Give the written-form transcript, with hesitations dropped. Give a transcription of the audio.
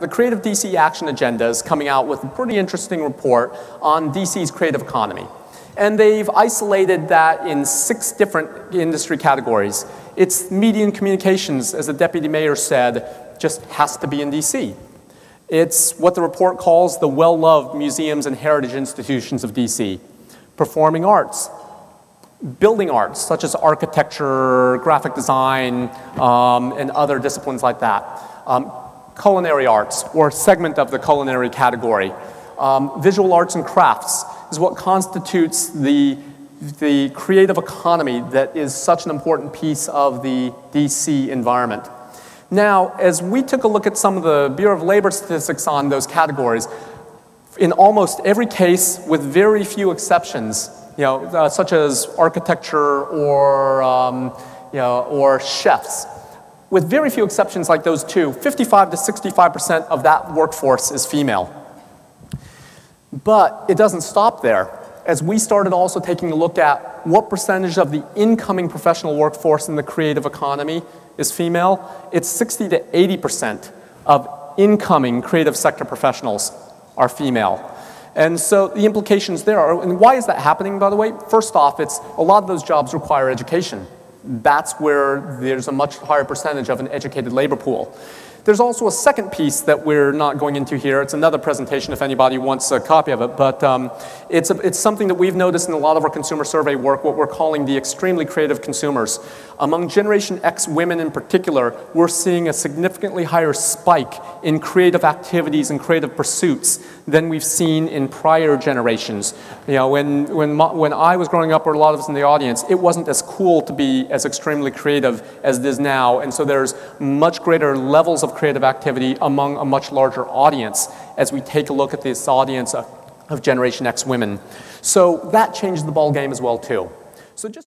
The Creative DC Action Agenda is coming out with a pretty interesting report on DC's creative economy. And they've isolated that in 6 different industry categories. It's media and communications, as the deputy mayor said, just has to be in DC. It's what the report calls the well-loved museums and heritage institutions of DC. Performing arts, building arts, such as architecture, graphic design, and other disciplines like that. Culinary arts, or a segment of the culinary category. Visual arts and crafts is what constitutes the creative economy that is such an important piece of the DC environment. Now, as we took a look at some of the Bureau of Labor statistics on those categories, in almost every case, with very few exceptions, such as architecture or chefs, with very few exceptions like those two, 55 to 65% of that workforce is female. But it doesn't stop there. As we started also taking a look at what percentage of the incoming professional workforce in the creative economy is female, it's 60 to 80% of incoming creative sector professionals are female. And so the implications there are, and why is that happening, by the way? First off, it's a lot of those jobs require education. That's where there's a much higher percentage of an educated labor pool. There's also a second piece that we're not going into here. It's another presentation if anybody wants a copy of it, but it's something that we've noticed in a lot of our consumer survey work, what we're calling the extremely creative consumers. Among Generation X women in particular, we're seeing a significantly higher spike in creative activities and creative pursuits than we've seen in prior generations. When I was growing up, or a lot of us in the audience, it wasn't as cool to be as extremely creative as it is now, and so there's much greater levels of creative activity among a much larger audience as we take a look at this audience of Generation X women. So that changes the ball game as well too. So just